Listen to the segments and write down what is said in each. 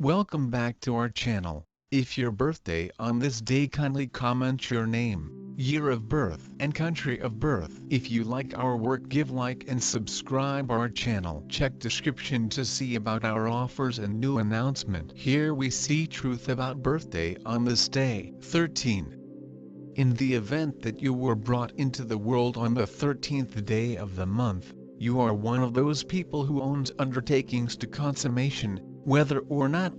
Welcome back to our channel. If your birthday on this day, kindly comment your name, year of birth and country of birth. If you like our work, give like and subscribe our channel. Check description to see about our offers and new announcement. Here we see truth about birthday on this day. 13. In the event that you were brought into the world on the 13th day of the month, you are one of those people who owns undertakings to consummation, whether or not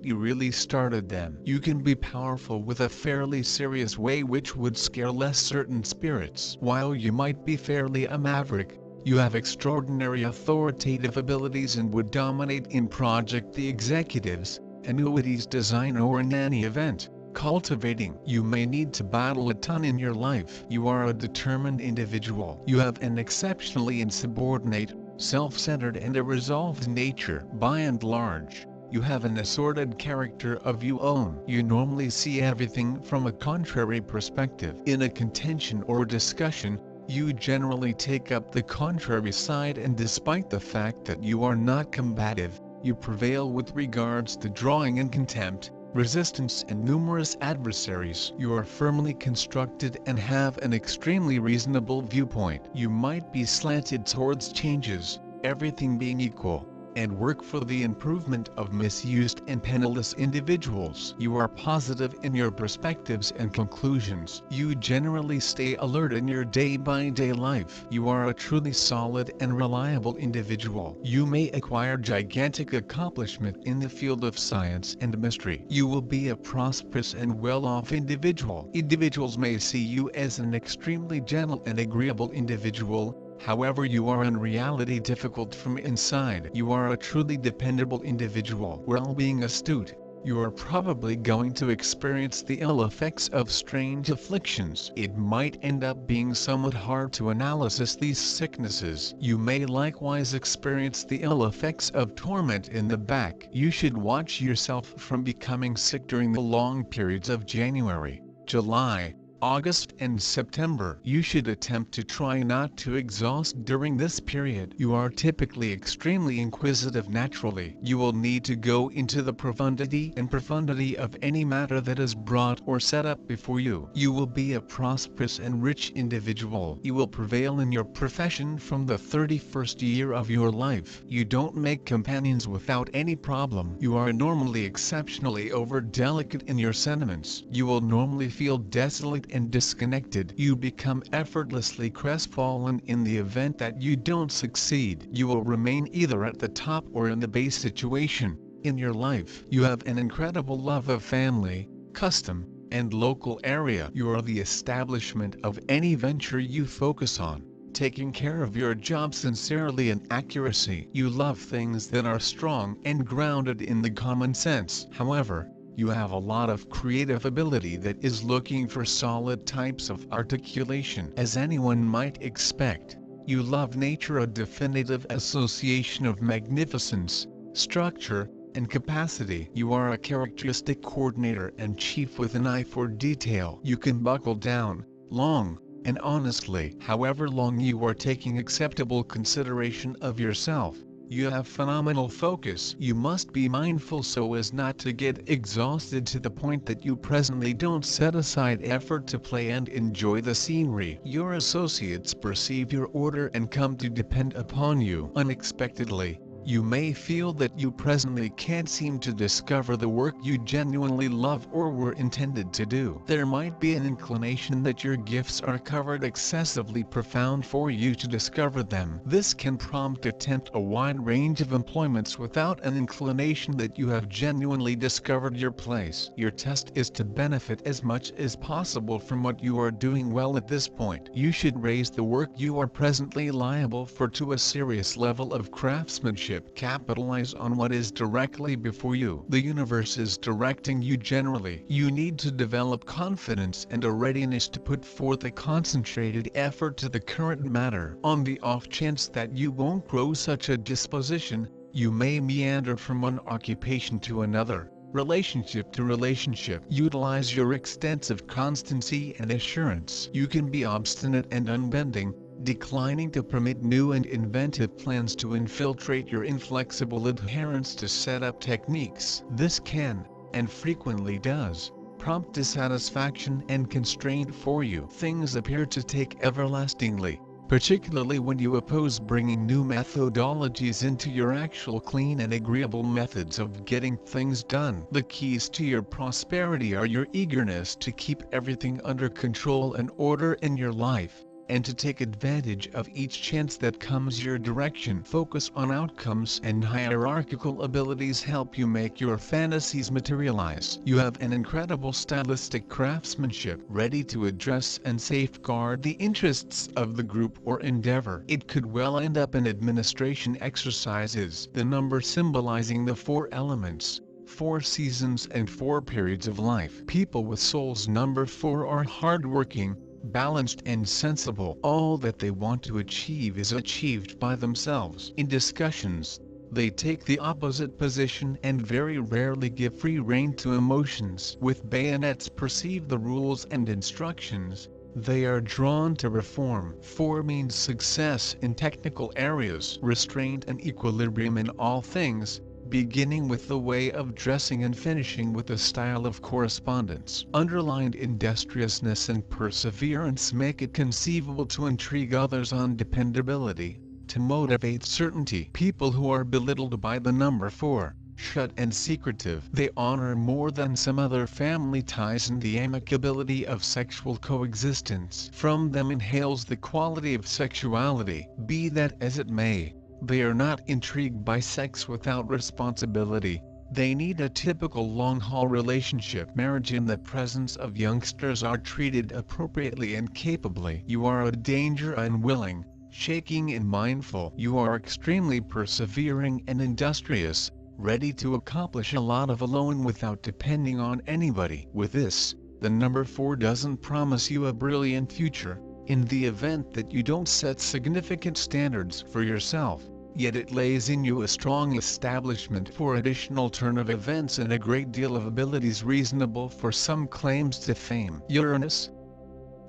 you really started them. You can be powerful with a fairly serious way which would scare less certain spirits. While you might be fairly a maverick, you have extraordinary authoritative abilities and would dominate in project the executives, annuities design or in any event. Cultivating. You may need to battle a ton in your life. You are a determined individual. You have an exceptionally insubordinate, self-centered and a resolved nature. By and large, you have an assorted character of your own. You normally see everything from a contrary perspective. In a contention or discussion, you generally take up the contrary side, and despite the fact that you are not combative, you prevail with regards to drawing in contempt, resistance and numerous adversaries. You are firmly constructed and have an extremely reasonable viewpoint. You might be slanted towards changes, everything being equal, and work for the improvement of misused and penniless individuals. You are positive in your perspectives and conclusions. You generally stay alert in your day-by-day life. You are a truly solid and reliable individual. You may acquire gigantic accomplishment in the field of science and mystery. You will be a prosperous and well-off individual. Individuals may see you as an extremely gentle and agreeable individual. However, you are in reality difficult from inside. You are a truly dependable individual. While being astute, you are probably going to experience the ill effects of strange afflictions. It might end up being somewhat hard to analyze these sicknesses. You may likewise experience the ill effects of torment in the back. You should watch yourself from becoming sick during the long periods of January, July, August and September. You should attempt to try not to exhaust during this period. You are typically extremely inquisitive naturally. You will need to go into the profundity of any matter that is brought or set up before you. You will be a prosperous and rich individual. You will prevail in your profession from the 31st year of your life. You don't make companions without any problem. You are normally exceptionally over-delicate in your sentiments. You will normally feel desolate and disconnected. You become effortlessly crestfallen in the event that you don't succeed. You will remain either at the top or in the base situation in your life. You have an incredible love of family, custom, and local area. You are the establishment of any venture you focus on, taking care of your job sincerely and accuracy. You love things that are strong and grounded in the common sense. However, you have a lot of creative ability that is looking for solid types of articulation. As anyone might expect, you love nature, a definitive association of magnificence, structure, and capacity. You are a characteristic coordinator and chief with an eye for detail. You can buckle down, long, and honestly. However long you are taking acceptable consideration of yourself, you have phenomenal focus. You must be mindful so as not to get exhausted to the point that you presently don't set aside effort to play and enjoy the scenery. Your associates perceive your order and come to depend upon you unexpectedly. You may feel that you presently can't seem to discover the work you genuinely love or were intended to do. There might be an inclination that your gifts are covered excessively profound for you to discover them. This can prompt attempt a wide range of employments without an inclination that you have genuinely discovered your place. Your test is to benefit as much as possible from what you are doing well at this point. You should raise the work you are presently liable for to a serious level of craftsmanship. Capitalize on what is directly before you. The universe is directing you generally. You need to develop confidence and a readiness to put forth a concentrated effort to the current matter. On the off chance that you won't grow such a disposition, you may meander from one occupation to another, relationship to relationship. Utilize your extensive constancy and assurance. You can be obstinate and unbending, declining to permit new and inventive plans to infiltrate your inflexible adherence to set-up techniques. This can, and frequently does, prompt dissatisfaction and constraint for you. Things appear to take everlastingly, particularly when you oppose bringing new methodologies into your actual clean and agreeable methods of getting things done. The keys to your prosperity are your eagerness to keep everything under control and order in your life, and to take advantage of each chance that comes your direction. Focus on outcomes, and hierarchical abilities help you make your fantasies materialize. You have an incredible stylistic craftsmanship, ready to address and safeguard the interests of the group or endeavor. It could well end up in administration exercises. The number symbolizing the 4 elements, 4 seasons and 4 periods of life. People with souls number 4 are hardworking, balanced and sensible. All that they want to achieve is achieved by themselves. In discussions, they take the opposite position and very rarely give free rein to emotions. With bayonets perceive the rules and instructions, they are drawn to reform. 4 means success in technical areas, restraint and equilibrium in all things, beginning with the way of dressing and finishing with the style of correspondence. Underlined industriousness and perseverance make it conceivable to intrigue others on dependability, to motivate certainty. People who are belittled by the number 4, shut and secretive, they honor more than some other family ties and the amicability of sexual coexistence. From them inhales the quality of sexuality. Be that as it may, they are not intrigued by sex without responsibility. They need a typical long-haul relationship. Marriage in the presence of youngsters are treated appropriately and capably. You are a danger unwilling, shaking and mindful. You are extremely persevering and industrious, ready to accomplish a lot of alone without depending on anybody. With this, the number 4 doesn't promise you a brilliant future, in the event that you don't set significant standards for yourself. Yet it lays in you a strong establishment for additional turn of events and a great deal of abilities reasonable for some claims to fame. Uranus.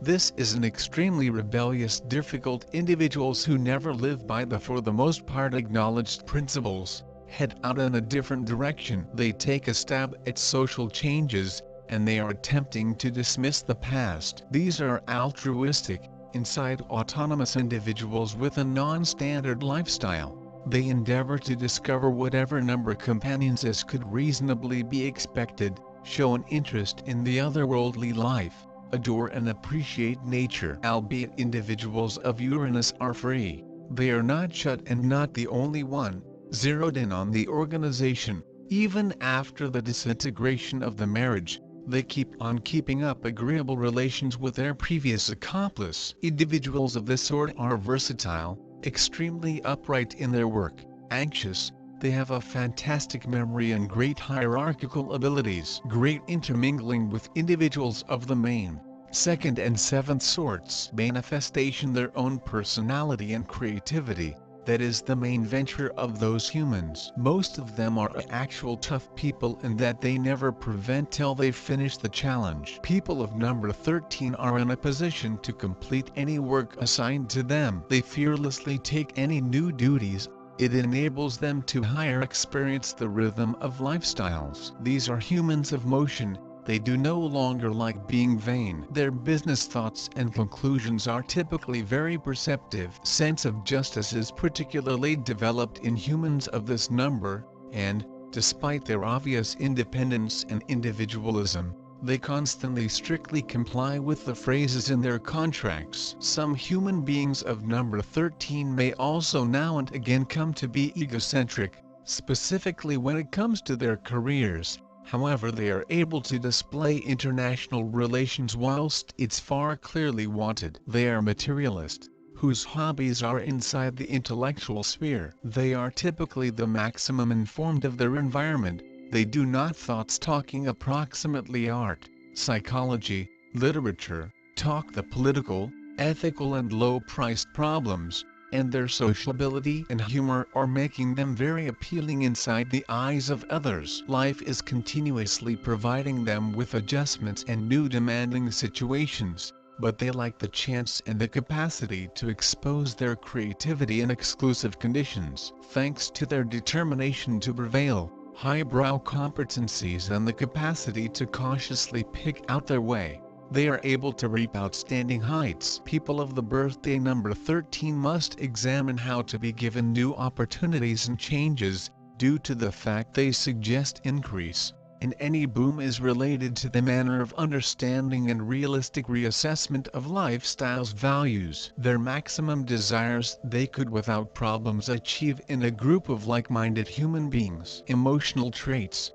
This is an extremely rebellious, difficult individuals who never live by the for the most part acknowledged principles, head out in a different direction. They take a stab at social changes, and they are attempting to dismiss the past. These are altruistic, inside autonomous individuals with a non-standard lifestyle. They endeavor to discover whatever number companions as could reasonably be expected, show an interest in the otherworldly life, adore and appreciate nature. Albeit individuals of Uranus are free, they are not shut and not the only one, zeroed in on the organization. Even after the disintegration of the marriage, they keep on keeping up agreeable relations with their previous accomplice. Individuals of this sort are versatile, extremely upright in their work, anxious, they have a fantastic memory and great hierarchical abilities. Great intermingling with individuals of the main, second and seventh sorts. Manifestation their own personality and creativity. That is the main venture of those humans. Most of them are actual tough people in that they never prevent till they finish the challenge. People of number 13 are in a position to complete any work assigned to them. They fearlessly take any new duties. It enables them to higher experience the rhythm of lifestyles. These are humans of motion. They do no longer like being vain. Their business thoughts and conclusions are typically very perceptive. Sense of justice is particularly developed in humans of this number, and, despite their obvious independence and individualism, they constantly strictly comply with the phrases in their contracts. Some human beings of number 13 may also now and again come to be egocentric, specifically when it comes to their careers. However, they are able to display international relations whilst it's far clearly wanted. They are materialist, whose hobbies are inside the intellectual sphere. They are typically the maximum informed of their environment. They do not thoughts talking approximately art, psychology, literature, talk the political, ethical and low-priced problems, and their sociability and humor are making them very appealing inside the eyes of others. Life is continuously providing them with adjustments and new demanding situations. but they like the chance and the capacity to expose their creativity in exclusive conditions. Thanks to their determination to prevail, highbrow competencies and the capacity to cautiously pick out their way, they are able to reap outstanding heights. People of the birthday number 13 must examine how to be given new opportunities and changes, due to the fact they suggest increase, and any boom is related to the manner of understanding and realistic reassessment of lifestyle's values. Their maximum desires they could without problems achieve in a group of like-minded human beings. Emotional traits.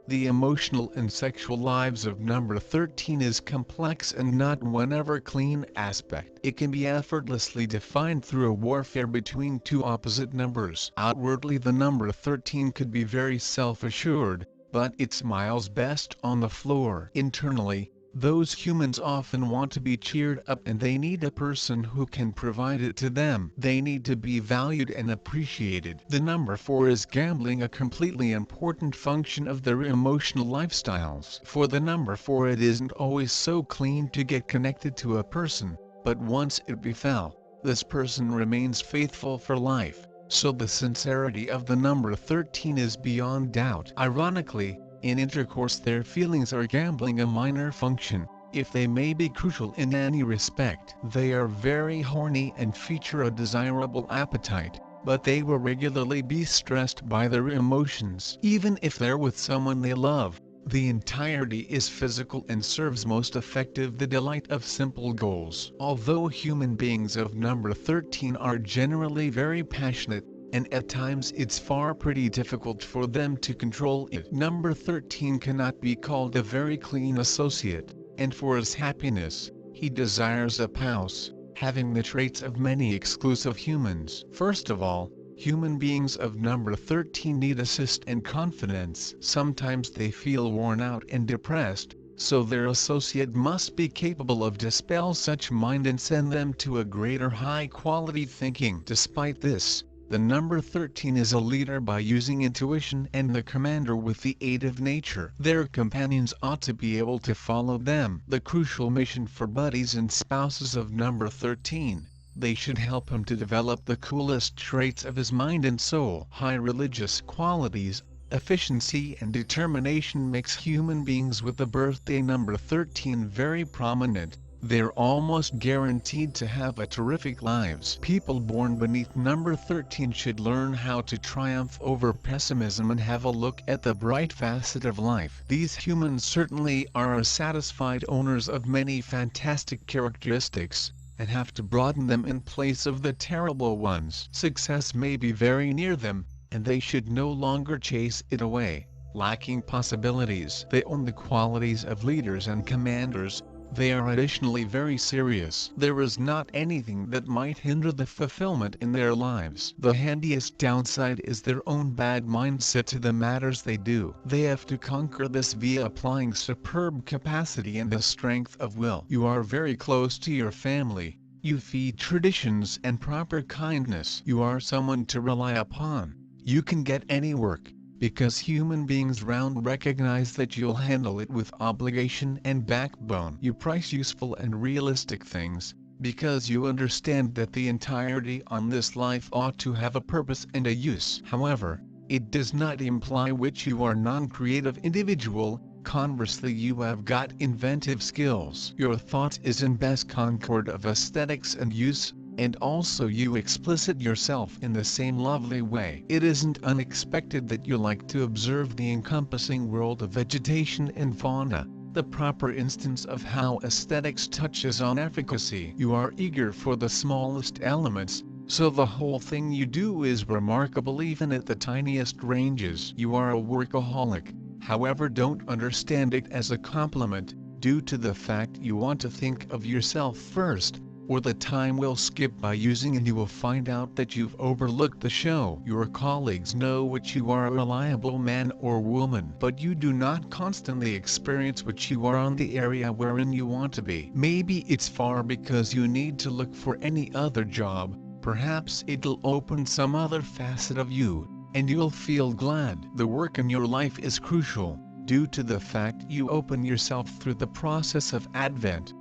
The emotional and sexual lives of number 13 is complex and not one ever clean aspect. It can be effortlessly defined through a warfare between two opposite numbers. Outwardly, the number 13 could be very self-assured, but it smiles best on the floor. Internally, those humans often want to be cheered up and they need a person who can provide it to them. They need to be valued and appreciated. The number 4 is gambling, a completely important function of their emotional lifestyles. For the number 4, it isn't always so clean to get connected to a person, but once it befell, this person remains faithful for life. So the sincerity of the number 13 is beyond doubt. Ironically, in intercourse their feelings are gambling, a minor function, if they may be crucial in any respect. They are very horny and feature a desirable appetite, but they will regularly be stressed by their emotions. Even if they're with someone they love, the entirety is physical and serves most effective the delight of simple goals. Although human beings of number 13 are generally very passionate, and at times it's pretty difficult for them to control it. Number 13 cannot be called a very clean associate, and for his happiness, he desires a spouse, having the traits of many exclusive humans. First of all, human beings of number 13 need assist and confidence. Sometimes they feel worn out and depressed, so their associate must be capable of dispel such mind and send them to a greater high-quality thinking. Despite this, the number 13 is a leader by using intuition and the commander with the aid of nature. Their companions ought to be able to follow them. The crucial mission for buddies and spouses of number 13. They should help him to develop the coolest traits of his mind and soul. High religious qualities, efficiency and determination makes human beings with the birthday number 13 very prominent. They're almost guaranteed to have a terrific lives. People born beneath number 13 should learn how to triumph over pessimism and have a look at the bright facet of life. These humans certainly are satisfied owners of many fantastic characteristics, and have to broaden them in place of the terrible ones. Success may be very near them, and they should no longer chase it away, lacking possibilities. They own the qualities of leaders and commanders. They are additionally very serious. There is not anything that might hinder the fulfillment in their lives. The handiest downside is their own bad mindset to the matters they do. They have to conquer this via applying superb capacity and the strength of will. You are very close to your family. You feed traditions and proper kindness. You are someone to rely upon. You can get any work, because human beings round recognize that you'll handle it with obligation and backbone. You price useful and realistic things, because you understand that the entirety on this life ought to have a purpose and a use. However, it does not imply which you are non-creative individual. Conversely, you have got inventive skills. Your thought is in best concord of aesthetics and use, and also you explicit yourself in the same lovely way. It isn't unexpected that you like to observe the encompassing world of vegetation and fauna, the proper instance of how aesthetics touches on efficacy. You are eager for the smallest elements, so the whole thing you do is remarkable even at the tiniest ranges. You are a workaholic, however don't understand it as a compliment, due to the fact you want to think of yourself first, or the time will skip by using and you will find out that you've overlooked the show. Your colleagues know what you are, a reliable man or woman, but you do not constantly experience what you are on the area wherein you want to be. Maybe it's far because you need to look for any other job, perhaps it'll open some other facet of you, and you'll feel glad. The work in your life is crucial, due to the fact you open yourself through the process of Advent.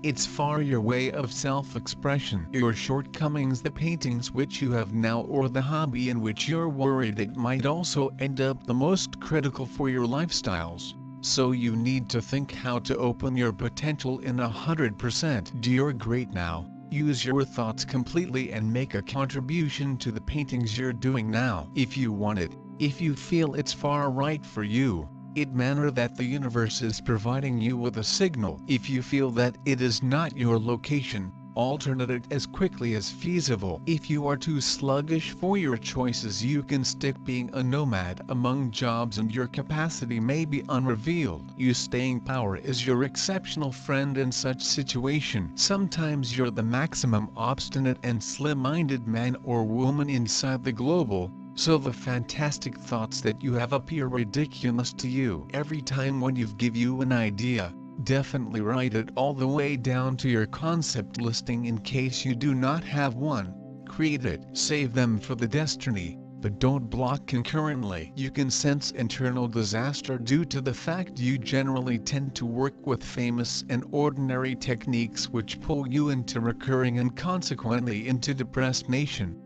It's far your way of self-expression. Your shortcomings, the paintings which you have now, or the hobby in which you're worried it might also end up the most critical for your lifestyles. So you need to think how to open your potential in 100%. You're great now. Use your thoughts completely and make a contribution to the paintings you're doing now. If you want it, if you feel it's far right for you, it manner that the universe is providing you with a signal. If you feel that it is not your location, alternate it as quickly as feasible. If you are too sluggish for your choices, you can stick being a nomad among jobs and your capacity may be unrevealed. Your staying power is your exceptional friend in such situation. Sometimes you're the maximum obstinate and slim-minded man or woman inside the global, so the fantastic thoughts that you have appear ridiculous to you. Every time when give you an idea, definitely write it all the way down to your concept listing in case you do not have one. Create it. Save them for the destiny, but don't block concurrently. You can sense internal disaster due to the fact you generally tend to work with famous and ordinary techniques which pull you into recurring and consequently into procrastination.